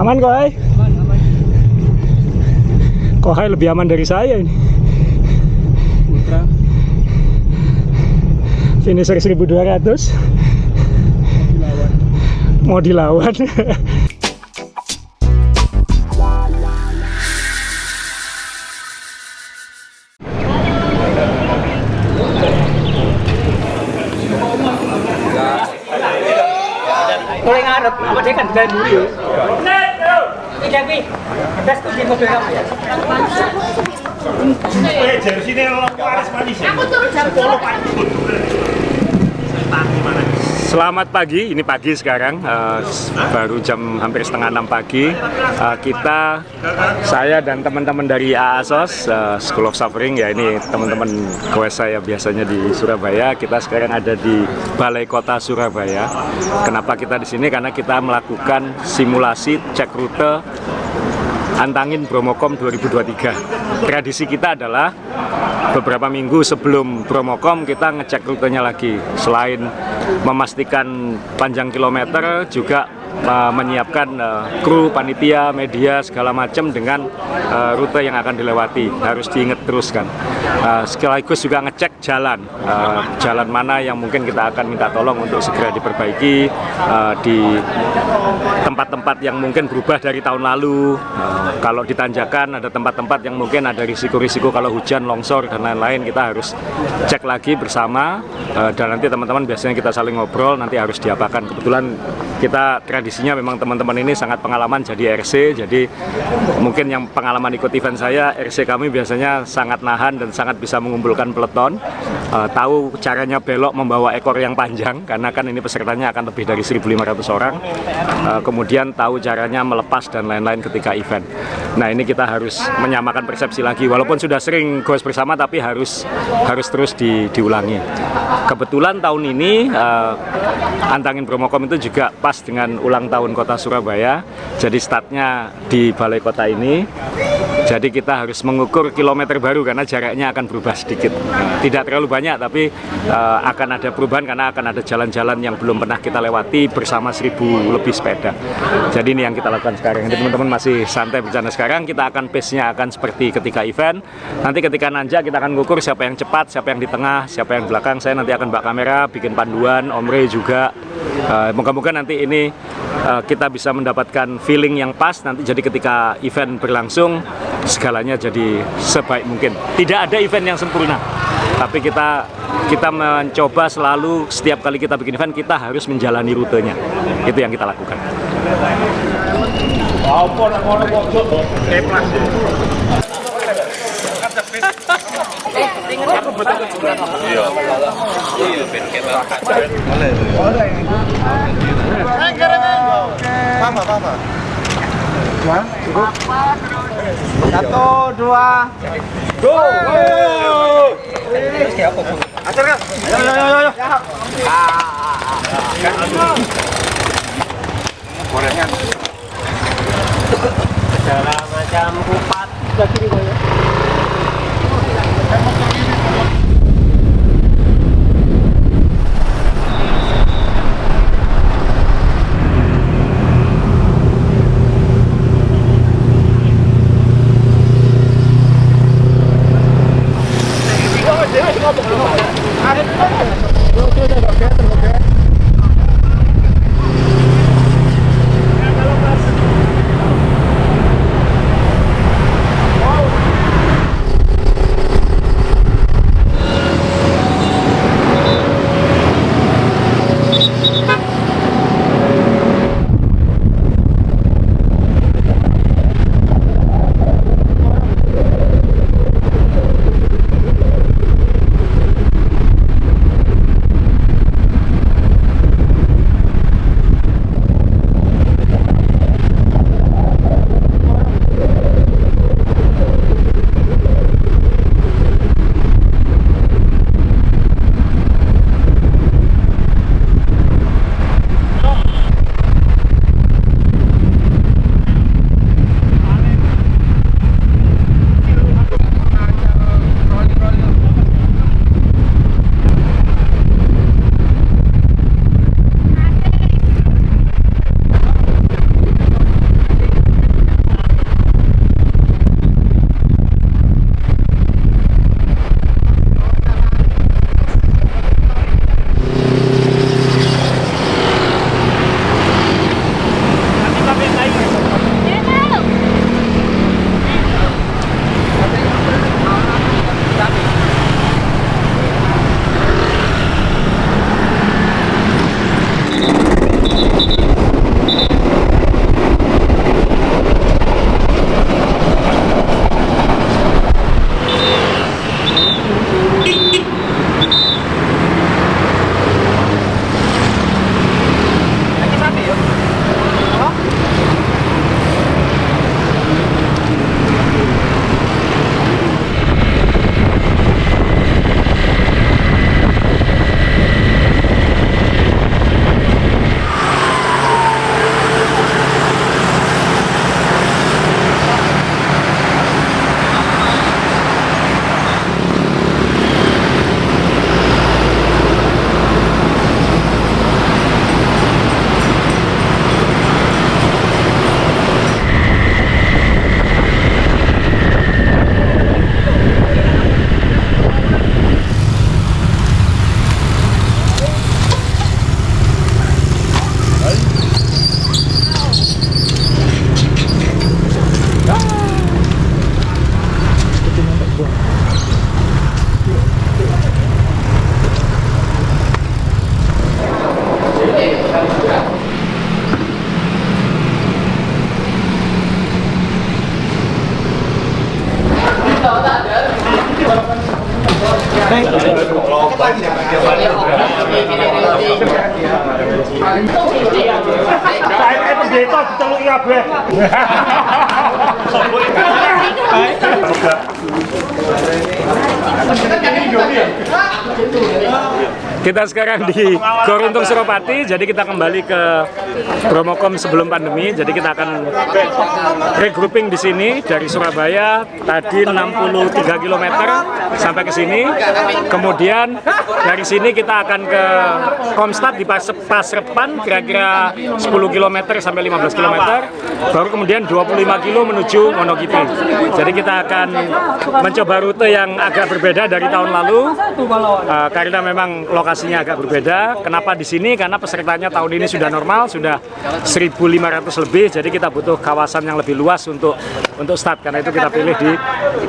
Aman Kohai? Aman. Kohai lebih aman dari saya ini. Ultra. Finisher 1200. Mau dilawan. Kalau yang Arab, apa dia kan dari dulu. Tapi, das tuh di mobil kamu ya. Dari sini laris manis ya. Aku turun jam 10 pagi. Selamat pagi, ini pagi sekarang, baru jam hampir setengah 6 pagi. Saya dan teman-teman dari AASOS, School of Suffering, ya ini teman-teman goes saya biasanya di Surabaya. Kita sekarang ada di Balai Kota Surabaya. Kenapa kita di sini? Karena kita melakukan simulasi cek rute Antangin Bromokom 2023. Tradisi kita adalah beberapa minggu sebelum Bromokom kita ngecek rutenya lagi. Selain memastikan panjang kilometer, juga menyiapkan kru, panitia, media, segala macam dengan rute yang akan dilewati. Harus diingat terus kan. Sekaligus juga ngecek jalan. Jalan mana yang mungkin kita akan minta tolong untuk segera diperbaiki di tempat-tempat yang mungkin berubah dari tahun lalu. Kalau di tanjakan ada tempat-tempat yang mungkin ada risiko-risiko kalau hujan, longsor, dan lain-lain, kita harus cek lagi bersama. Dan nanti teman-teman biasanya kita saling ngobrol, nanti harus diapakan. Kebetulan kita tradisinya memang teman-teman ini sangat pengalaman jadi RC, jadi mungkin yang pengalaman ikut event saya, RC kami biasanya sangat nahan dan sangat bisa mengumpulkan peleton, tahu caranya belok membawa ekor yang panjang, karena kan ini pesertanya akan lebih dari 1.500 orang, kemudian tahu caranya melepas dan lain-lain ketika event. Nah ini kita harus menyamakan persepsi lagi, walaupun sudah sering goes bersama tapi harus terus diulangi. Kebetulan tahun ini Antangin Bromokom itu juga pas dengan ulang tahun Kota Surabaya, jadi startnya di Balai Kota ini. Jadi kita harus mengukur kilometer baru karena jaraknya akan berubah sedikit. Tidak terlalu banyak tapi akan ada perubahan karena akan ada jalan-jalan yang belum pernah kita lewati bersama 1.000 lebih sepeda. Jadi ini yang kita lakukan sekarang. Jadi teman-teman masih santai bercanda sekarang, kita akan pace-nya akan seperti ketika event. Nanti ketika nanjak kita akan mengukur siapa yang cepat, siapa yang di tengah, siapa yang di belakang. Saya nanti akan bawa kamera, bikin panduan, Om Rey juga. Moga-moga nanti ini kita bisa mendapatkan feeling yang pas nanti, jadi ketika event berlangsung segalanya jadi sebaik mungkin. Tidak ada event yang sempurna, tapi kita mencoba selalu setiap kali kita bikin event kita harus menjalani rutenya. Itu yang kita lakukan. Papa. Satu, dua, go! Acar kan? Ayo. Gorengan. Segala macam kupat. Saya pendeta diteluki kabeh. Kita sekarang di Goruntung Suropati, jadi kita kembali ke Bromokom sebelum pandemi. Jadi kita akan regrouping di sini dari Surabaya tadi 63 km sampai ke sini. Kemudian dari sini kita akan ke Komstad di Pasrepan kira-kira 10 km sampai 15 km. Baru kemudian 25 km menuju Wonogiri. Jadi kita akan mencoba rute yang agak berbeda dari tahun lalu karena memang lokasinya agak berbeda. Kenapa di sini? Karena pesertanya tahun ini sudah normal, sudah 1.500 lebih. Jadi kita butuh kawasan yang lebih luas untuk start. Karena itu kita pilih di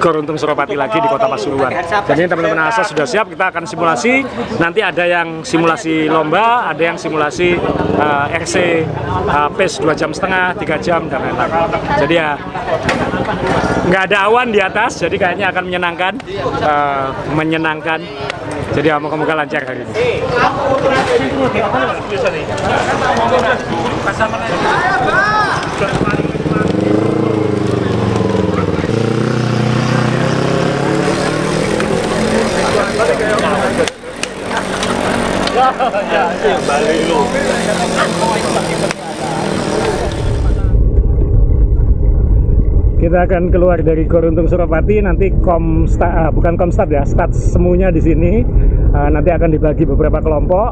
Goruntung Suropati lagi di Kota Pasuruan. Jadi teman-teman ASOS sudah siap. Kita akan simulasi. Nanti ada yang simulasi lomba, ada yang simulasi RC pace 2,5 jam, 3 jam dan lain-lain. Jadi ya nggak ada awan di atas, jadi kayaknya akan menyenangkan. Jadi ya, moga-moga lancar hari ini. Kita akan keluar dari Goruntung Suropati, nanti bukan Komstad ya, start semuanya di sini. Nanti akan dibagi beberapa kelompok.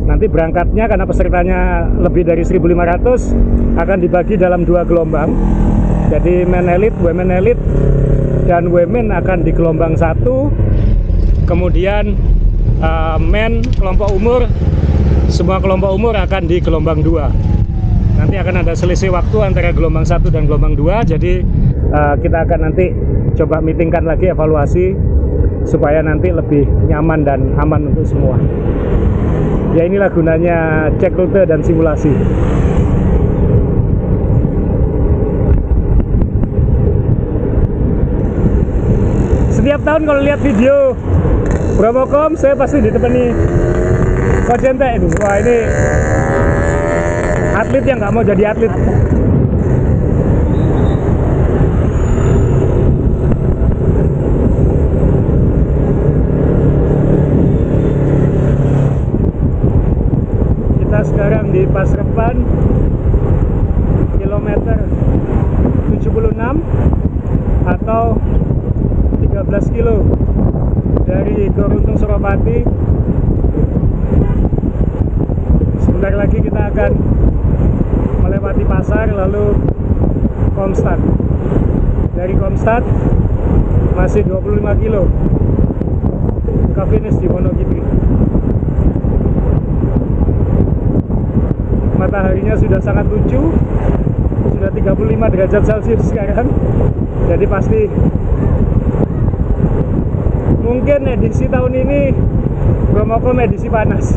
Nanti berangkatnya karena pesertanya lebih dari 1.500 akan dibagi dalam 2 gelombang. Jadi men elite, women elite, dan women akan di gelombang 1. Kemudian men kelompok umur, semua kelompok umur akan di gelombang 2. Nanti akan ada selisih waktu antara gelombang 1 dan gelombang 2. Jadi kita akan nanti coba meetingkan lagi, evaluasi supaya nanti lebih nyaman dan aman untuk semua. Ya inilah gunanya cek rute dan simulasi. Setiap tahun kalau lihat video Bromokom saya pasti ditemani Coach Ente ini. Wah ini atlet yang nggak mau jadi atlet. Kita sekarang di Pasrepan, kilometer 76 atau 13 kilo dari Goruntung Suropati. Sebentar lagi kita akan melewati pasar lalu Komstad. Dari Komstad masih 25 kilo ke finish di Wonogiri. Mataharinya sudah sangat lucu, sudah 35 derajat Celcius sekarang. Jadi pasti mungkin edisi tahun ini Bromokom edisi panas.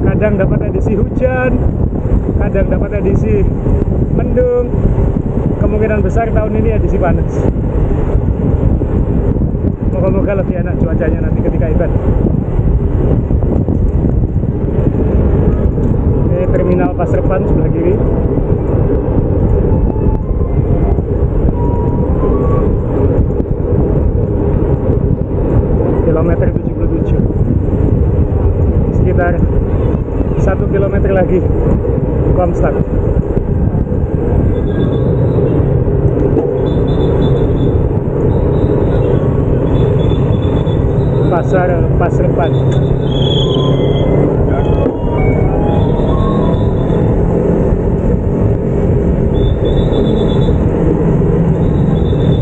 Kadang dapat edisi hujan, kadang dapat edisi mendung. Kemungkinan besar tahun ini edisi panas. Moga-moga lebih enak cuacanya nanti ketika event. Ini terminal Pasrepan sebelah kiri. Kilometer 77. Sekitar 1 kilometer lagi Komstad. Pasar Pasrepan.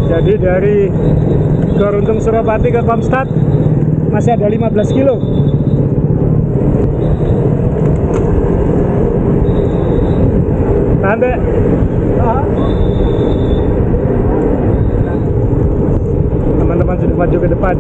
Jadi dari Goruntung Suropati ke Komstad masih ada 15 kilo. Tante. Teman-teman sudah maju ke depan.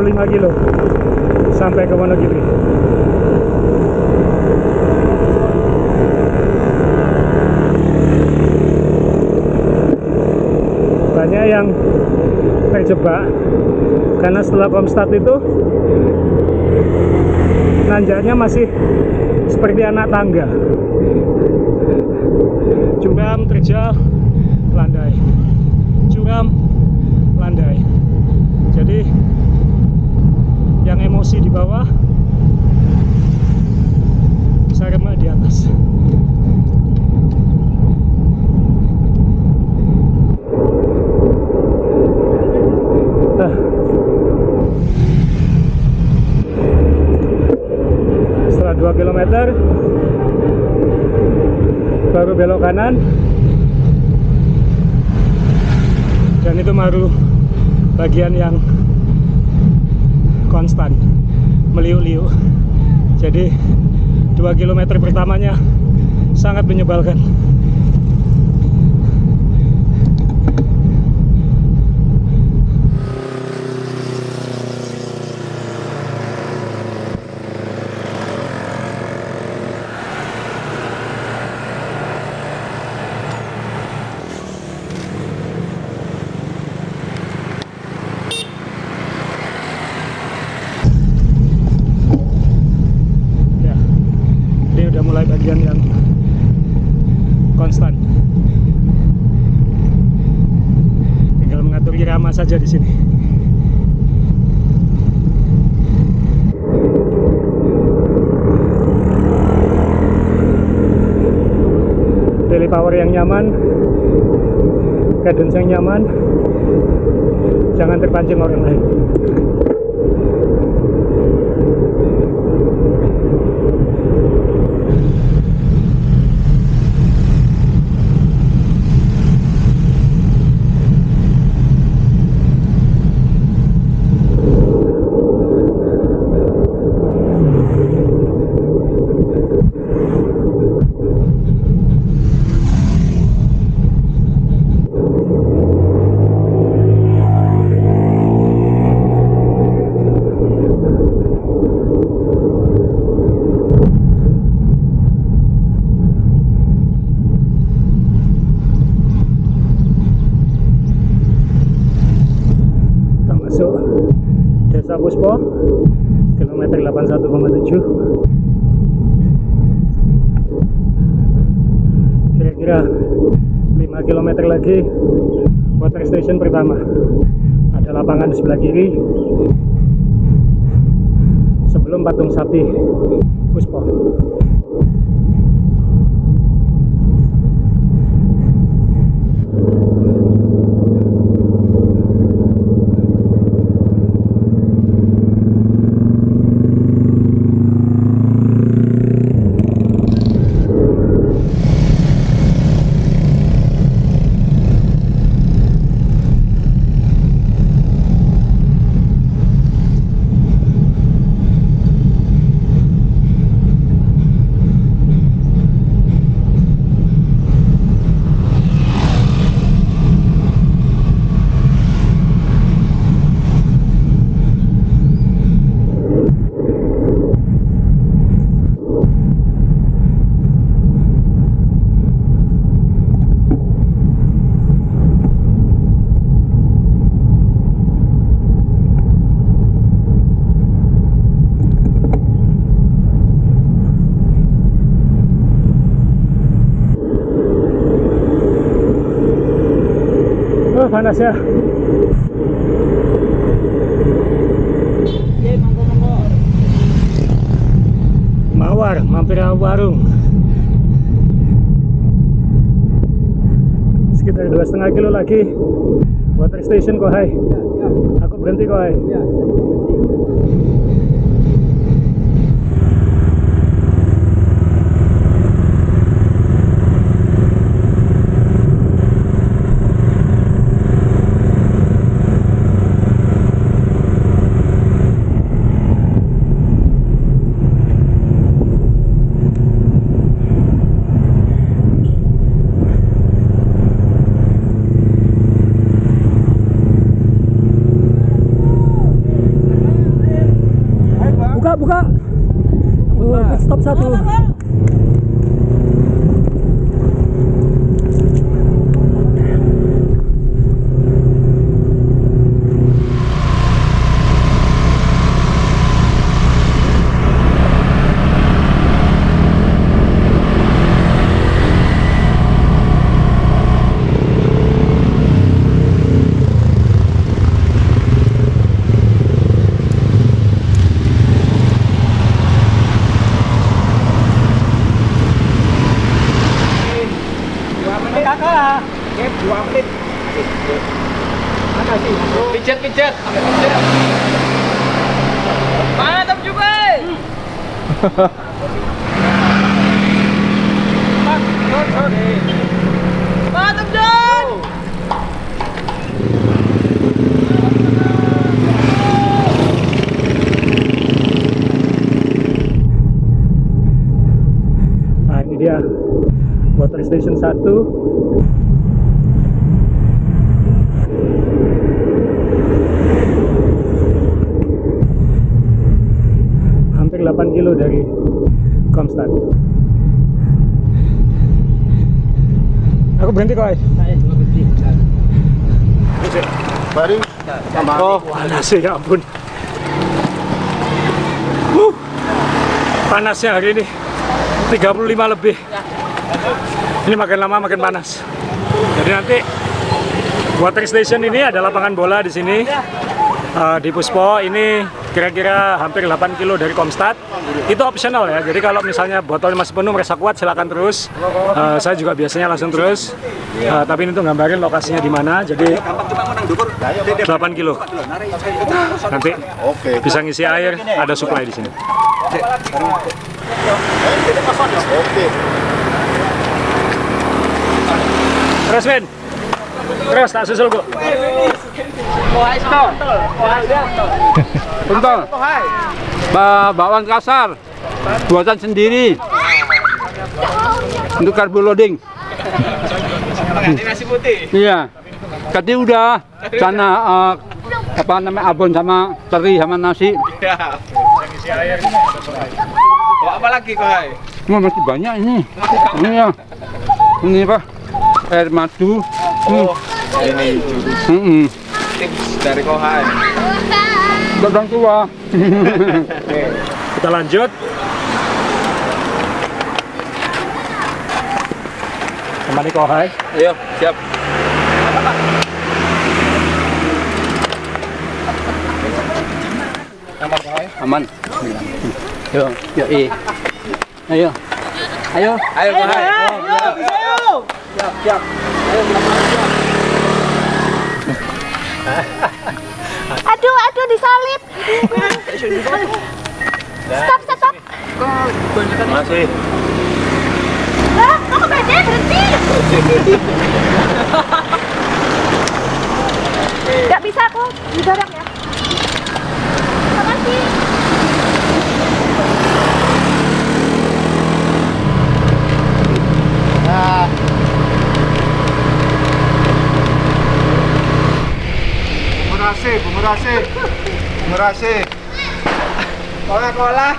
25 kilo sampai ke Wonogiri. Banyak yang terjebak karena setelah Komstad itu nanjaknya masih seperti anak tangga, curam, terjal, landai, curam, landai. Jadi yang emosi di bawah bisa remah di atas. Setelah 2 km baru belok kanan, dan itu baru bagian yang konstan, meliuk-liuk. Jadi 2 km pertamanya sangat menyebalkan. Mulai bagian yang konstan, tinggal mengatur irama saja di sini. Daily power yang nyaman, cadence yang nyaman, jangan terpancing orang lain. Desa Puspo, kilometer 81,7. Kira-kira 5 km lagi water station pertama. Ada lapangan di sebelah kiri sebelum patung sapi Puspo. Panas ya. Mawar, mampir warung. Sekitar 2,5 kilo lagi water station Kohai. Aku berhenti Kohai. buka. Oh, pit stop 1. Pijat. Mantap juga. Mantap John. Nah, ini dia water station 1. Hampir 8 kilo dari Komstad. Aku berhenti kok. Baru Oh, panas ya ampun. Panasnya hari ini 35 lebih. Ini makin lama makin panas. Jadi nanti water station ini ada lapangan bola di sini. Di Puspo ini kira-kira hampir 8 kilo dari Komstad. Itu optional ya, jadi kalau misalnya botolnya masih penuh merasa kuat silakan terus. Saya juga biasanya langsung terus, tapi ini tuh gambarin lokasinya di mana. Jadi 8 kilo nanti bisa ngisi air, ada supply di sini. Terus Win, terus tak susul kok. Bentar. Bakwan kasar. Buatan sendiri. Untuk karbo loading. Nasi putih. Iya. Tadi udah sana apa namanya abon sama teri sama nasi. Bawa apa lagi kok, Hai? Wah, masih banyak ini. Ini ya. Ini apa? Air madu. Ini tips dari Kohai. Orang tua. Kita lanjut. Temani Kohai. Ayo, siap. Aman. Yo, yo, ayo. Ayo. Ayo Kohai. Siap. Aduh disalip. Stop. masih. Lah, kok beda berhenti? Gak bisa aku didorong ya. Makasih. Nah. Bumerase. Coca-Cola.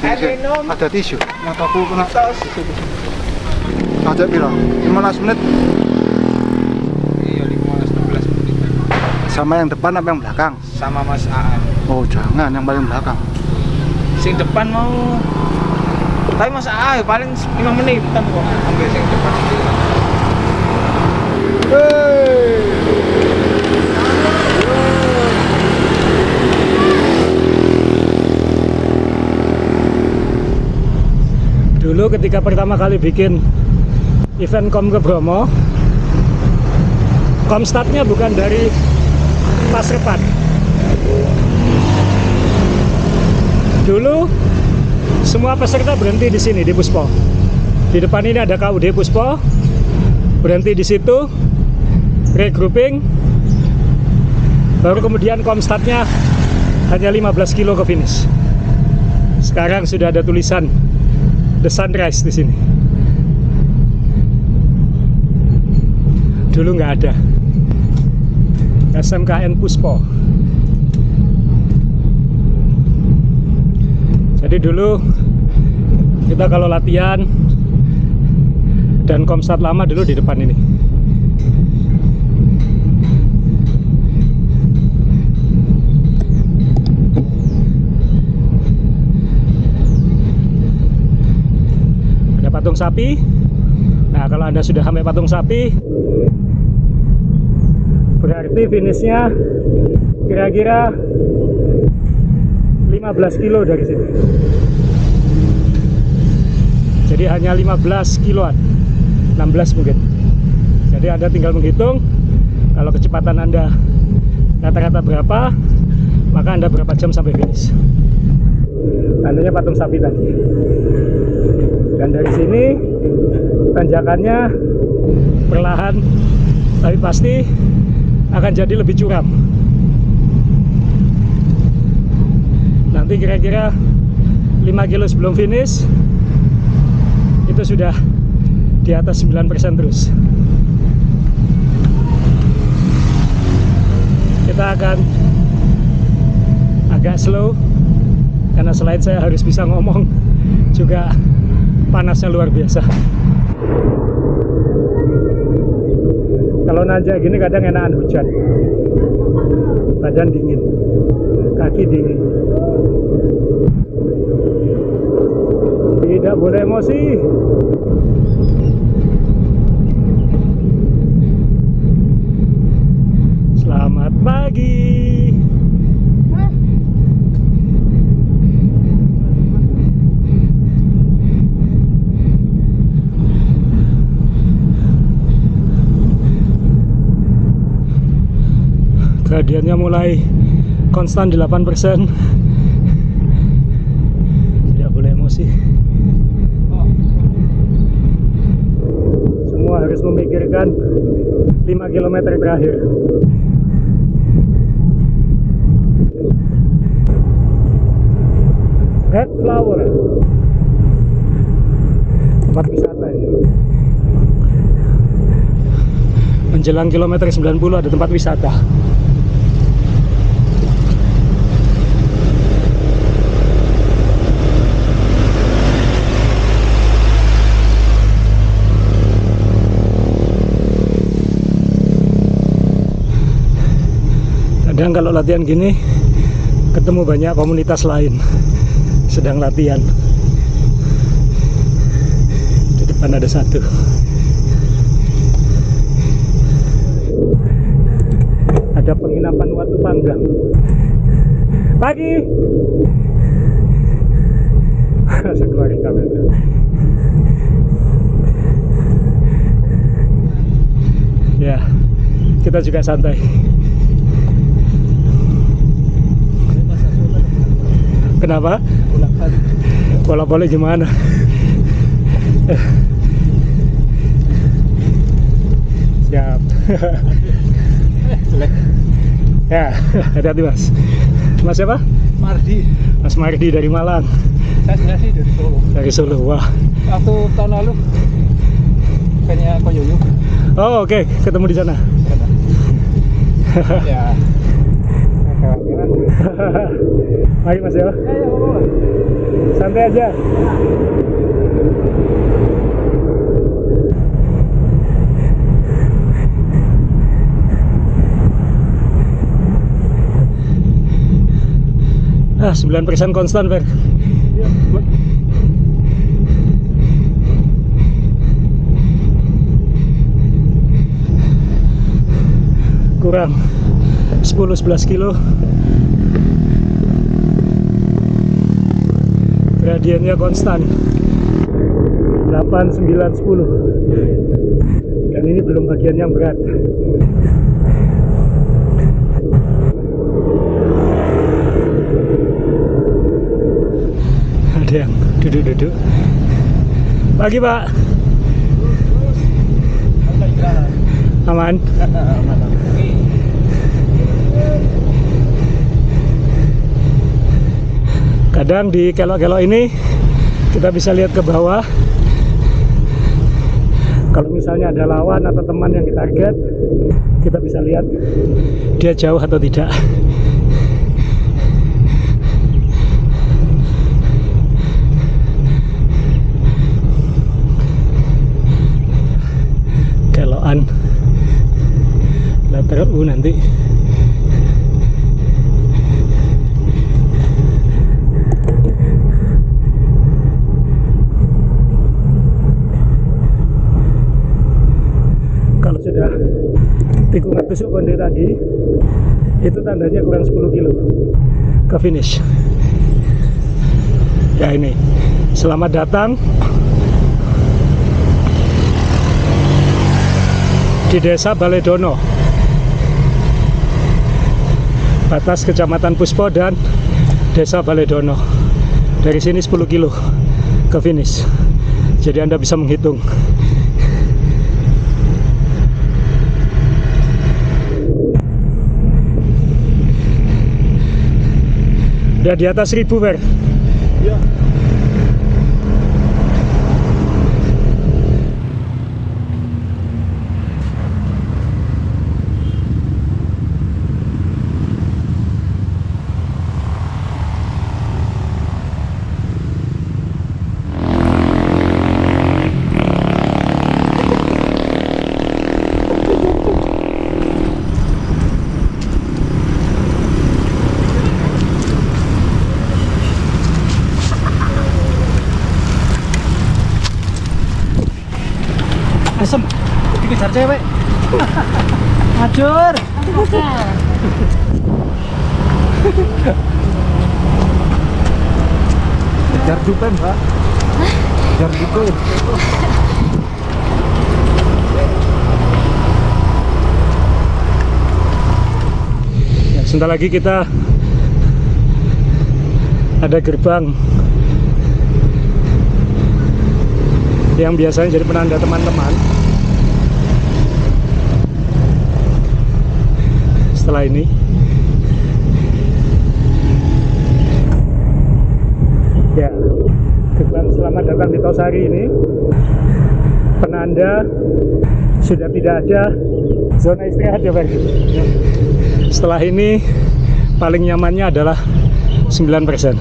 Air minum. Ada tisu. Mataku kena tos. Ada piro? 15 menit. Iya, 15-16 menit. Sama yang depan apa yang belakang? Sama Mas Aan. Oh, jangan yang paling belakang. Sing depan mau. Tapi Mas Aan paling 5 menit kok. Ambil sing depan. Dulu ketika pertama kali bikin event Kom ke Bromo, Komstadnya bukan dari Pasrepan. Dulu semua peserta berhenti di sini di Puspo. Di depan ini ada KUD Puspo, berhenti di situ, regrouping, baru kemudian Komstadnya hanya 15 kilo ke finish. Sekarang sudah ada tulisan The Sunrise di sini. Dulu nggak ada. SMKN Puspo. Jadi dulu kita kalau latihan dan komsat lama dulu di depan ini. Ada patung sapi. Nah, kalau Anda sudah sampai patung sapi, berarti finishnya kira-kira 15 kilo dari sini. Jadi hanya 15 kiloan, 16 mungkin. Jadi Anda tinggal menghitung kalau kecepatan Anda rata-rata berapa, maka Anda berapa jam sampai finish. Tandanya patung sapi tadi. Dan dari sini tanjakannya perlahan tapi pasti akan jadi lebih curam. Nanti kira-kira 5 kilo sebelum finish itu sudah di atas 9% terus. Kita akan agak slow karena selain saya harus bisa ngomong, juga panasnya luar biasa. Kalau nanjak gini kadang enakan hujan, badan dingin, kaki dingin. Tidak boleh emosi. Selamat pagi. Gradiennya mulai konstan 8%. Tidak boleh emosi. Semua harus memikirkan 5 km terakhir. Red Flower, tempat wisata ini. Menjelang kilometer 90 ada tempat wisata. Kadang kalau latihan gini ketemu banyak komunitas lain sedang latihan. Di depan ada satu. Ada penginapan Watu Panggang. Pagi. Saya keluarin kamera. Ya, kita juga santai. Kenapa? Bolak-balik gimana? Siap. Ya, hati-hati Mas. Mas siapa? Mardi. Mas Mardi dari Malang. Saya sebenarnya sih dari Solo. Dari Solo, wah. Waktu tahun lalu kayaknya Koyoyo. Oh oke, ketemu di sana. Ya. Mari Mas ya. Santai aja. Ah, 9% konstan, Fer. Kurang 10-11 kilo. Gradiennya konstan 8, 9, 10. Dan ini belum bagian yang berat. Ada yang duduk-duduk. Pagi Pak. Aman. Kadang di kelok-kelok ini kita bisa lihat ke bawah. Kalau misalnya ada lawan atau teman yang ditarget, kita bisa lihat dia jauh atau tidak. TRU nanti. Kalau sudah tikungan tusuk konde tadi, itu tandanya kurang 10 kilo ke finish. Ya ini, selamat datang di Desa Baledono, batas Kecamatan Puspo dan Desa Baledono. Dari sini 10 kilo ke finish, jadi Anda bisa menghitung. Udah di atas 1000, Ber. Iya. Asem, dikejar cewek. Ajur. Kejar dupen, Mbak. Kejar dupen. Ya, sebentar lagi kita ada gerbang yang biasanya jadi penanda teman-teman. Setelah ini ya, gerbang selamat datang di Tosari ini penanda sudah tidak ada zona istirahat ya, Pak. Setelah ini paling nyamannya adalah 9%,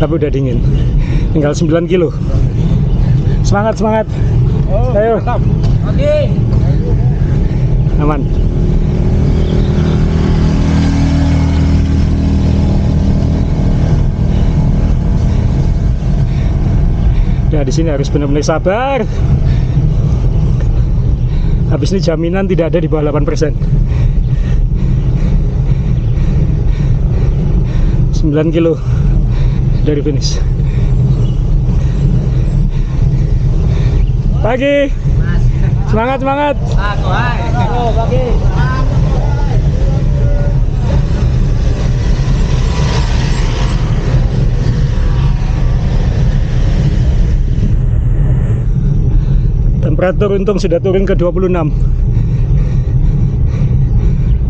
tapi udah dingin, tinggal 9 kilo. Semangat, semangat. Ayo. Oke. Aman. Ya, di sini harus benar-benar sabar. Habis ini jaminan tidak ada di bawah 8%. 9 kilo dari finish. Pagi. Semangat, semangat. Aku hai. Oh, pagi. Temperatur untung sudah turun ke 26.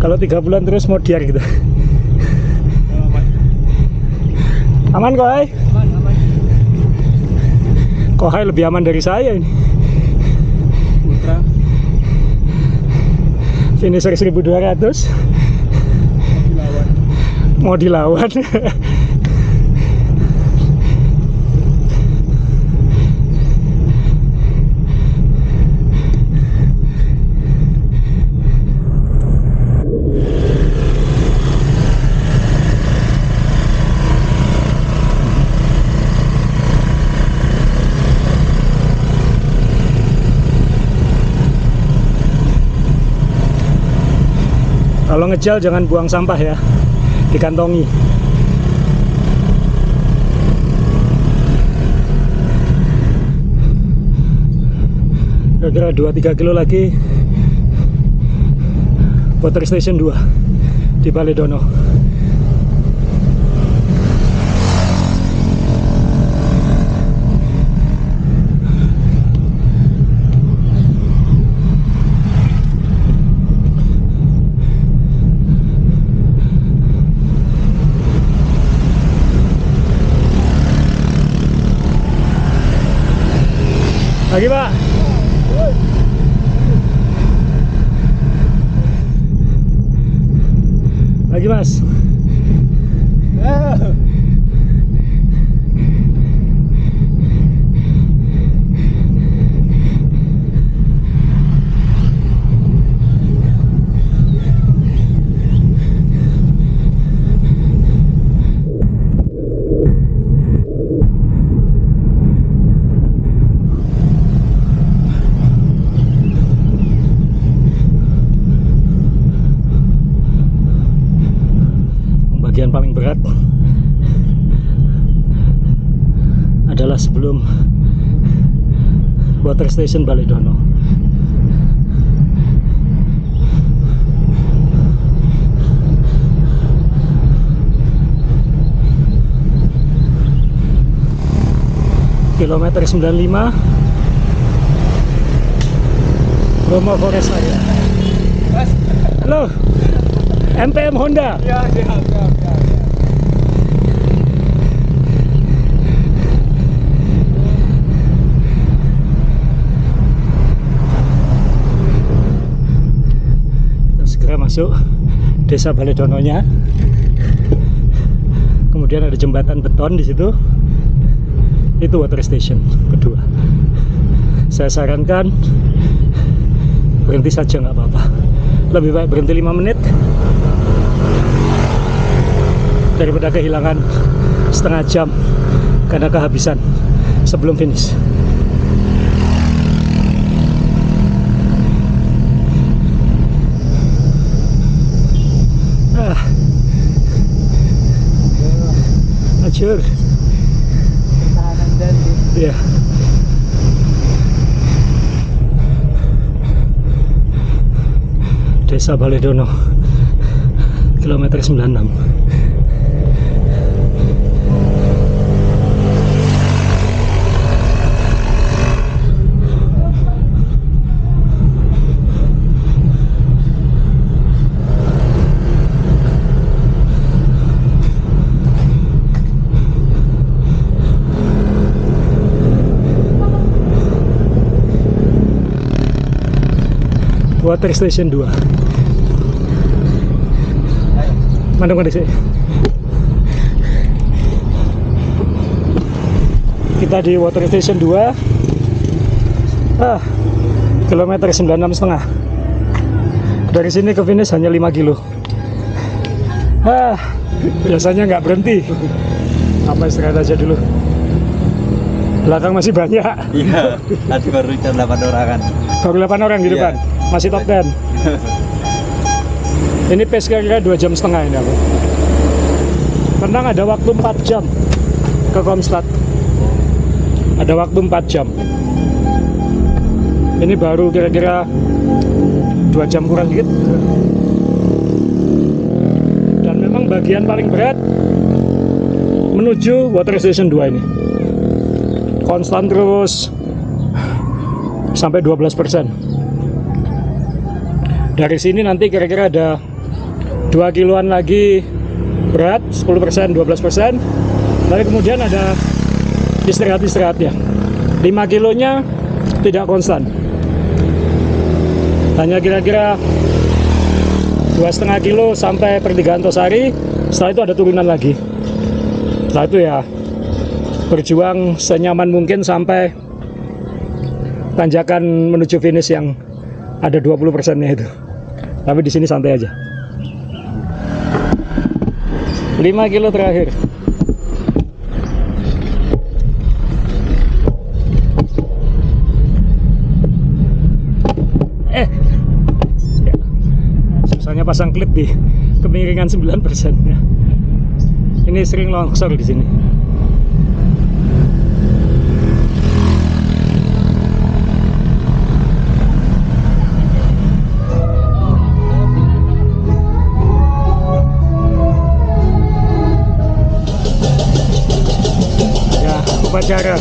Kalau 3 bulan terus mau diar kita. Aman kok, Hai? Aman. Kok Hai lebih aman dari saya ini? Ultra. Finisher 1200. Mau dilawan. Kalau ngejal jangan buang sampah ya, dikantongi. Kira-kira 2-3 kilo lagi water station 2 di Baledono. Lagi, Pak. Lagi, Mas. paling berat adalah sebelum water station Baledono. Kilometer 95 Bromo Forest Area. Halo, MPM Honda. Ya, siap. Kita segera masuk desa Baledononya. Kemudian ada jembatan beton di situ. Itu water station kedua. Saya sarankan berhenti saja, nggak apa-apa. Lebih baik berhenti 5 menit daripada kehilangan setengah jam karena kehabisan sebelum finish. Acur. Ya. Desa Baledono, kilometer 96. Water Station 2. Mana sih? Kita di Water Station 2. Kilometer 96,5. Dari sini ke finish hanya 5 kilo. Biasanya nggak berhenti. Apa istirahat aja dulu. Belakang masih banyak. Iya, tadi baru 8 orang kan. Baru 8 orang di depan. Masih top 10. Ini pace kira-kira 2,5 jam ini aku. Tenang, ada waktu 4 jam ke Komstad. Ada waktu 4 jam. Ini baru kira-kira 2 jam kurang dikit. Dan memang bagian paling berat menuju Water Station 2 ini. Konstan terus sampai 12%. Dari sini nanti kira-kira ada 2 kiloan lagi berat, 10%, 12%. Lalu kemudian ada istirahat-istirahatnya. 5 kilonya tidak konstan. Hanya kira-kira 2,5 kilo sampai pertigaan Tosari. Setelah itu ada turunan lagi. Setelah itu ya berjuang senyaman mungkin sampai tanjakan menuju finish yang ada 20%-nya itu. Tapi di sini santai aja. 5 kilo terakhir. Ya. Susahnya pasang klip di kemiringan 9%. Ya. Ini sering longsor di sini. Upacara.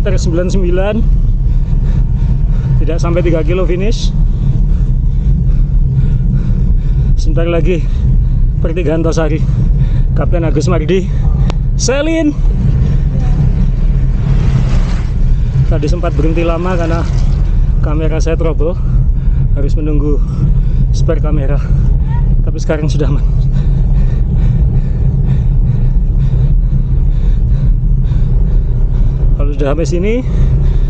kilometer 99, tidak sampai 3 kilo finish. Sebentar lagi pertigaan Tosari. Kapten Agus Mardi, Selin. Tadi sempat berhenti lama karena kamera saya trouble, harus menunggu spare kamera. Tapi sekarang sudah aman. Kalau sudah sampai sini,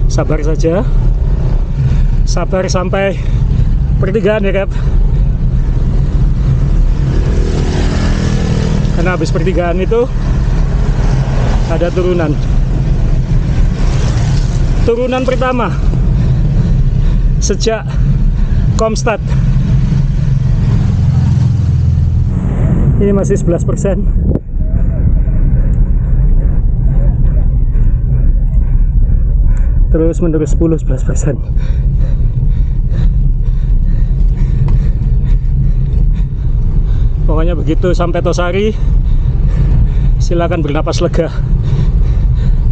sabar saja. Sabar sampai pertigaan ya, Kap. Karena habis pertigaan itu ada turunan. Turunan pertama sejak Komstad. Ini masih 11%. Terus menerus 11%. Pokoknya begitu sampai Tosari, silakan bernapas lega,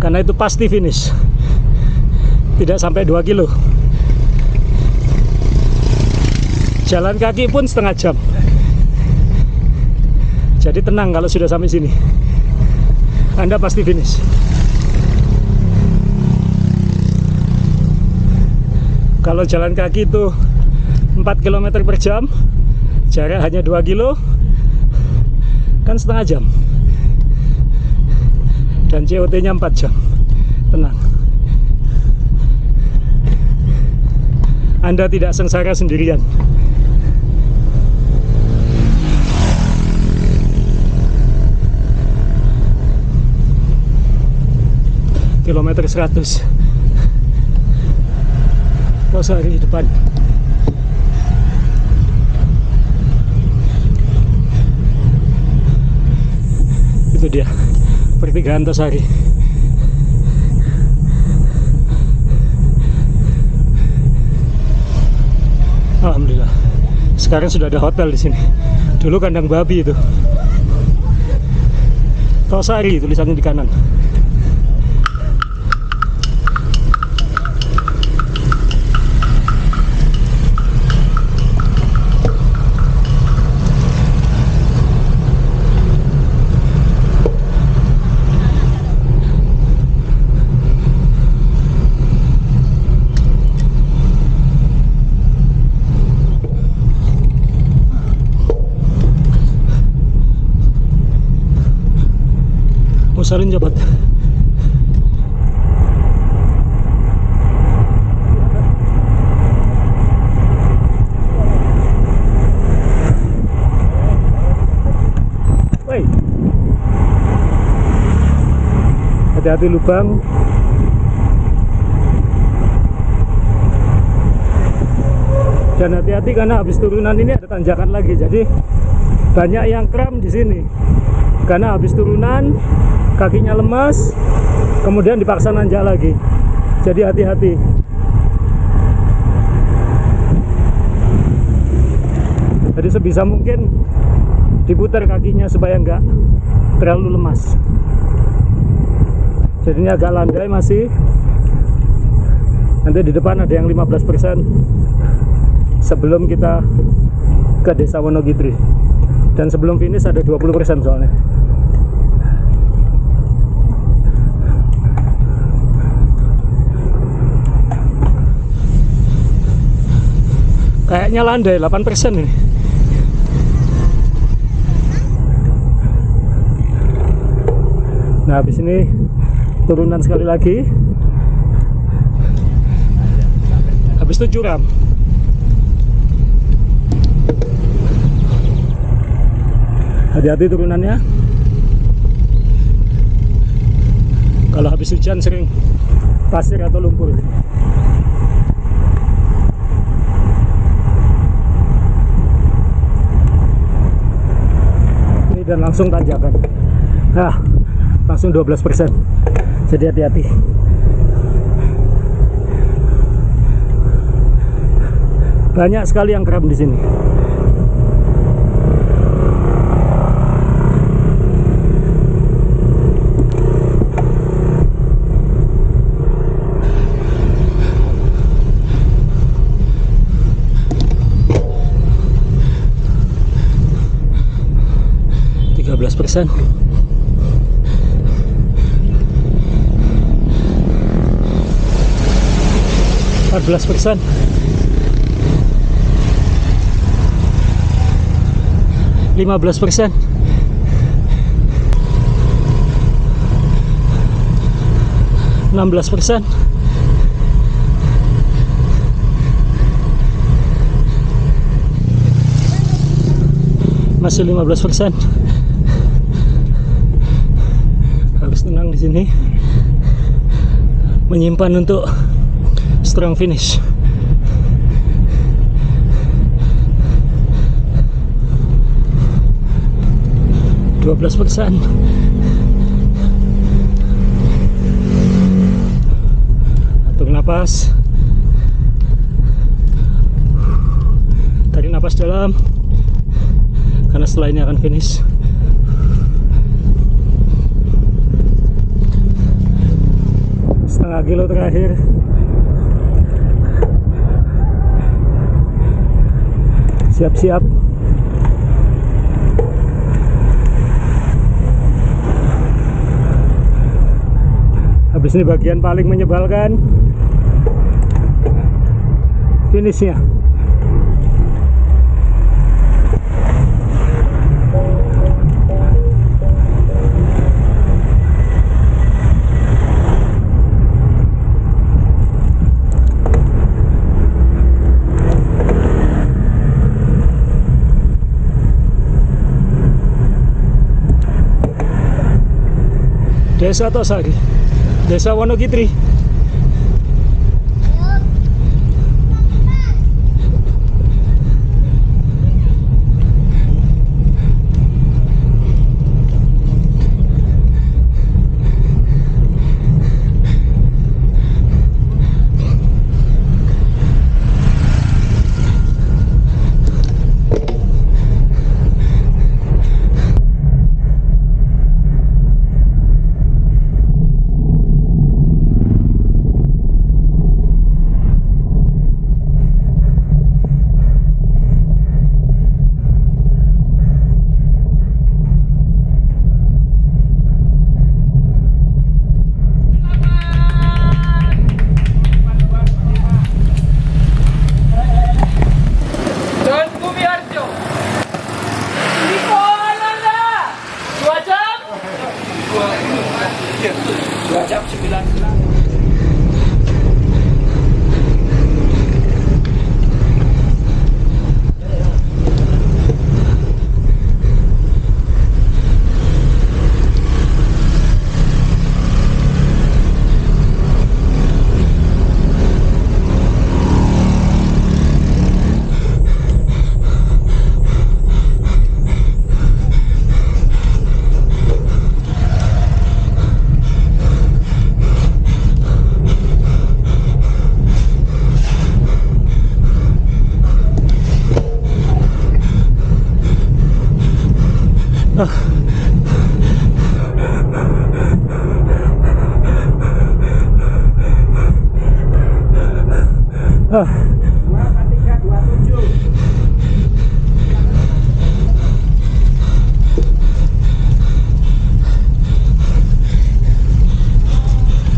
karena itu pasti finish. Tidak sampai 2 kilo. Jalan kaki pun setengah jam. Jadi tenang kalau sudah sampai sini, Anda pasti finish. Kalau jalan kaki itu 4 km per jam, jarak hanya 2 kilo, kan setengah jam, dan COT-nya 4 jam. Tenang, Anda tidak sengsara sendirian. Kilometer 100, Tosari depan. Itu dia pertigaan Tosari. Alhamdulillah, sekarang sudah ada hotel di sini. Dulu kandang babi itu. Tosari tulisannya di kanan. Salin jabat. Woi, hati-hati lubang. Dan hati-hati karena habis turunan ini ada tanjakan lagi, jadi banyak yang kram di sini. Karena habis turunan kakinya lemas, kemudian dipaksa nanjak lagi. Jadi hati-hati. Jadi sebisa mungkin diputar kakinya supaya enggak terlalu lemas. Jadinya agak landai masih. Nanti di depan ada yang 15% sebelum kita ke Desa Wonogiri. Dan sebelum finish ada 20% soalnya. Kayaknya landai 8% ini. Nah, habis ini turunan sekali lagi. Habis itu curam. Hati-hati turunannya. Kalau habis hujan sering pasir atau lumpur. Dan langsung tanjakan. Nah, langsung 12%. Jadi hati-hati. Banyak sekali yang kram di sini. 14%. %. 15%. 16%. 15%. Harus tenang di sini. Menyimpan untuk strong finish. %. Atur napas. Tarik napas dalam. Karena setelah ini akan finish. Setengah kilo terakhir. Siap-siap. Habis ini bagian paling menyebalkan, finishnya. Desa Tosari, Desa Wonogiri.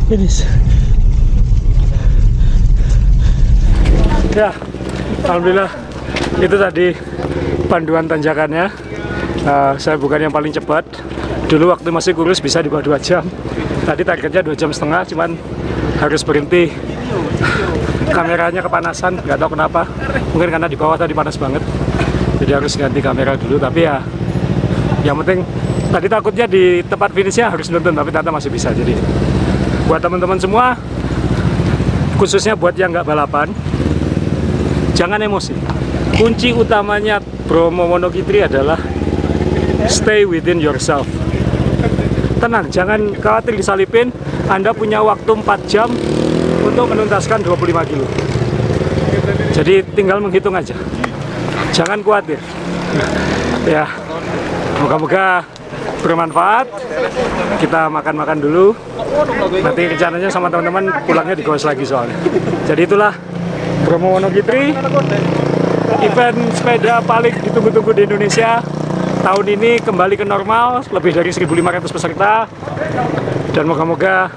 Finish. Ya, alhamdulillah itu tadi panduan tanjakannya. Saya bukan yang paling cepat. Dulu waktu masih kurus bisa di bawah 2 jam. Tadi targetnya 2,5 jam, cuman harus berhenti. Kameranya kepanasan, nggak tahu kenapa. Mungkin karena di bawah tadi panas banget. Jadi harus ganti kamera dulu. Tapi ya, yang penting tadi takutnya di tempat finishnya harus nonton, tapi ternyata masih bisa. Jadi buat teman-teman semua, khususnya buat yang nggak balapan, jangan emosi. Kunci utamanya Bromo Wonogiri adalah stay within yourself. Tenang, jangan khawatir disalipin. Anda punya waktu 4 jam untuk menuntaskan 25 kilo. Jadi tinggal menghitung aja. Jangan khawatir. Ya, moga-moga bermanfaat. Kita makan-makan dulu. Nanti rencananya sama teman-teman pulangnya di Goes lagi soalnya. Jadi itulah Bromo Wonogiri, event sepeda paling ditunggu-tunggu di Indonesia. tahun ini kembali ke normal, lebih dari 1.500 peserta, dan moga-moga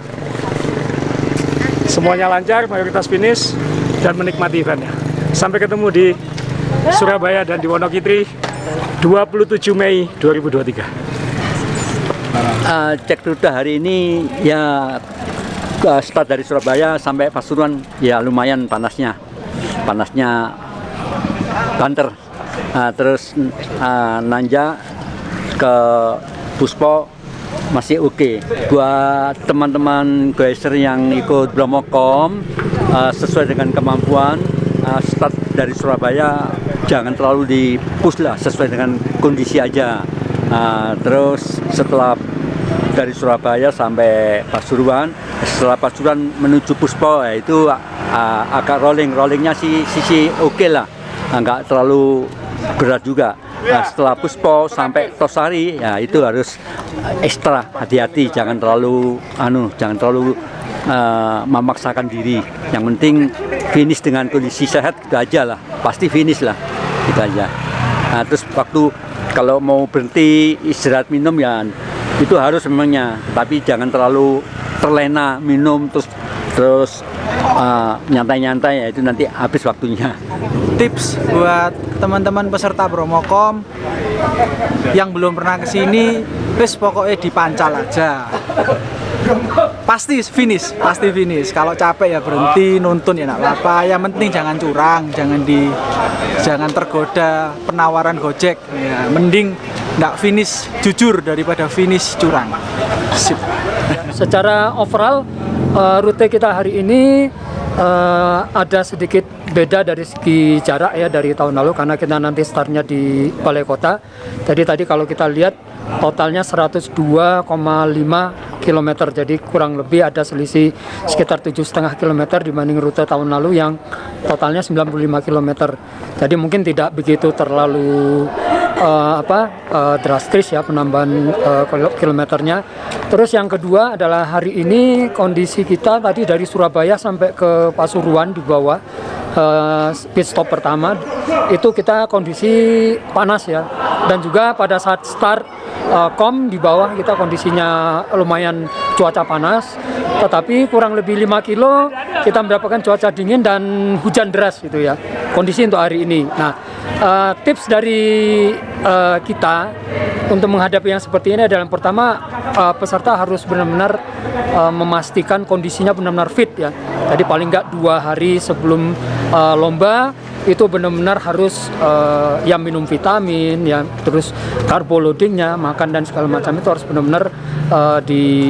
semuanya lancar, mayoritas finish, dan menikmati eventnya. Sampai ketemu di Surabaya dan di Wonokitri 27 Mei 2023. Cek rute hari ini ya start dari Surabaya sampai Pasuruan ya lumayan panasnya banter. Terus Nanja ke Puspo masih oke. Buat teman-teman goeser yang ikut Bromokom sesuai dengan kemampuan, start dari Surabaya jangan terlalu di-push lah, sesuai dengan kondisi aja. Terus setelah dari Surabaya sampai Pasuruan, setelah Pasuruan menuju Puspo ya itu agak rollingnya sisi oke lah, nggak terlalu berat juga. Setelah Puspo sampai Tosari ya itu harus ekstra hati-hati, jangan terlalu memaksakan diri. Yang penting finish dengan kondisi sehat gitu aja lah, pasti finish lah gitu aja. Terus waktu kalau mau berhenti istirahat minum ya itu harus memangnya, tapi jangan terlalu terlena minum terus nyantai-nyantai ya itu nanti habis waktunya. Tips buat teman-teman peserta Bromokom yang belum pernah kesini, wis pokoknya dipancal aja. Pasti finish. Kalau capek ya berhenti, nuntun ya nggak apa-apa. Yang penting jangan curang, jangan tergoda penawaran Gojek. Ya, mending nggak finish jujur daripada finish curang. Sip. Secara overall rute kita hari ini ada sedikit beda dari segi jarak ya dari tahun lalu, karena kita nanti startnya di Balai Kota. Jadi tadi kalau kita lihat totalnya 102,5 km, jadi kurang lebih ada selisih sekitar 7,5 km dibanding rute tahun lalu yang totalnya 95 km. Jadi mungkin tidak begitu terlalu drastis ya penambahan kilometernya. Terus yang kedua adalah hari ini kondisi kita tadi dari Surabaya sampai ke Pasuruan di bawah pit stop pertama itu kita kondisi panas ya, dan juga pada saat start di bawah kita kondisinya lumayan cuaca panas, tetapi kurang lebih 5 kilo kita mendapatkan cuaca dingin dan hujan deras gitu ya kondisi untuk hari ini. Nah, tips dari kita untuk menghadapi yang seperti ini adalah pertama peserta harus benar-benar memastikan kondisinya benar-benar fit ya. Jadi paling nggak 2 hari sebelum lomba itu benar-benar harus ya minum vitamin ya, terus karbo loadingnya, makan dan segala macam itu harus benar-benar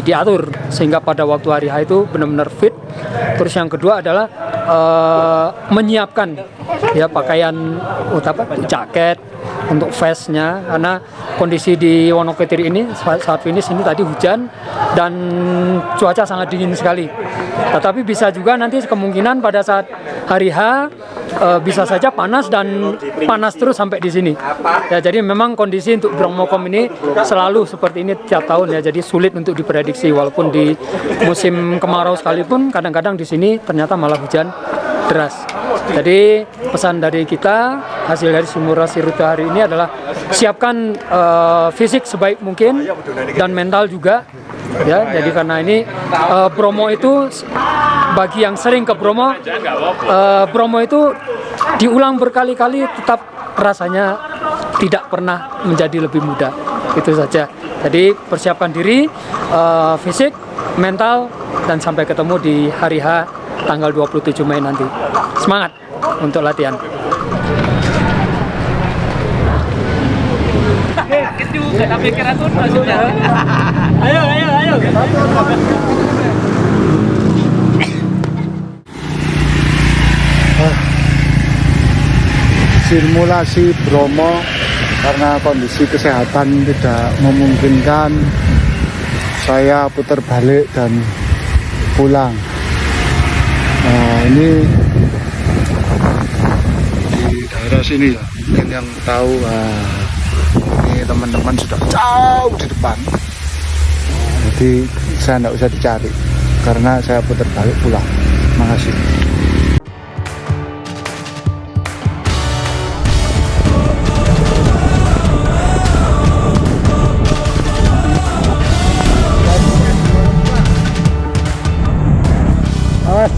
diatur sehingga pada waktu hari H itu benar-benar fit. Terus yang kedua adalah menyiapkan ya pakaian jaket untuk vestnya, karena kondisi di Wonokitri ini saat finish ini tadi hujan dan cuaca sangat dingin sekali. Tetapi bisa juga nanti kemungkinan pada saat hari H bisa saja panas dan panas terus sampai di sini. Ya, jadi memang kondisi untuk Bromokom ini selalu seperti ini tiap tahun ya. Jadi sulit untuk diprediksi, walaupun di musim kemarau sekalipun kadang-kadang di sini ternyata malah hujan deras. Jadi pesan dari kita hasil dari simulasi rute hari ini adalah siapkan fisik sebaik mungkin dan mental juga ya. Jadi karena ini Bromo itu bagi yang sering ke Bromo, Bromo itu diulang berkali-kali tetap rasanya tidak pernah menjadi lebih mudah. Itu saja. Jadi persiapkan diri, fisik, mental, dan sampai ketemu di hari H tanggal 27 Mei nanti. Semangat untuk latihan. Ayo. Simulasi Bromo karena kondisi kesehatan tidak memungkinkan, saya putar balik dan pulang. Nah, ini di daerah sini ya, mungkin yang tahu. Ini teman-teman sudah jauh di depan, jadi saya tidak usah dicari karena saya putar balik pulang. Makasih.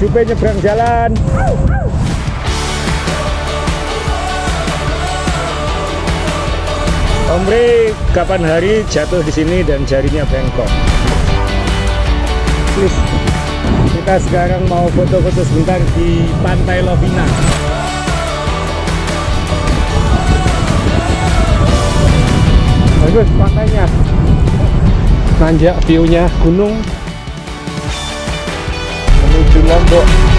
Jupe nyebrang jalan. Om Ray kapan hari jatuh di sini dan jarinya bengkok. Please. Kita sekarang mau foto-foto sebentar di Pantai Lovina. Bagus pantainya. Nanjak view-nya gunung menuju Lombok.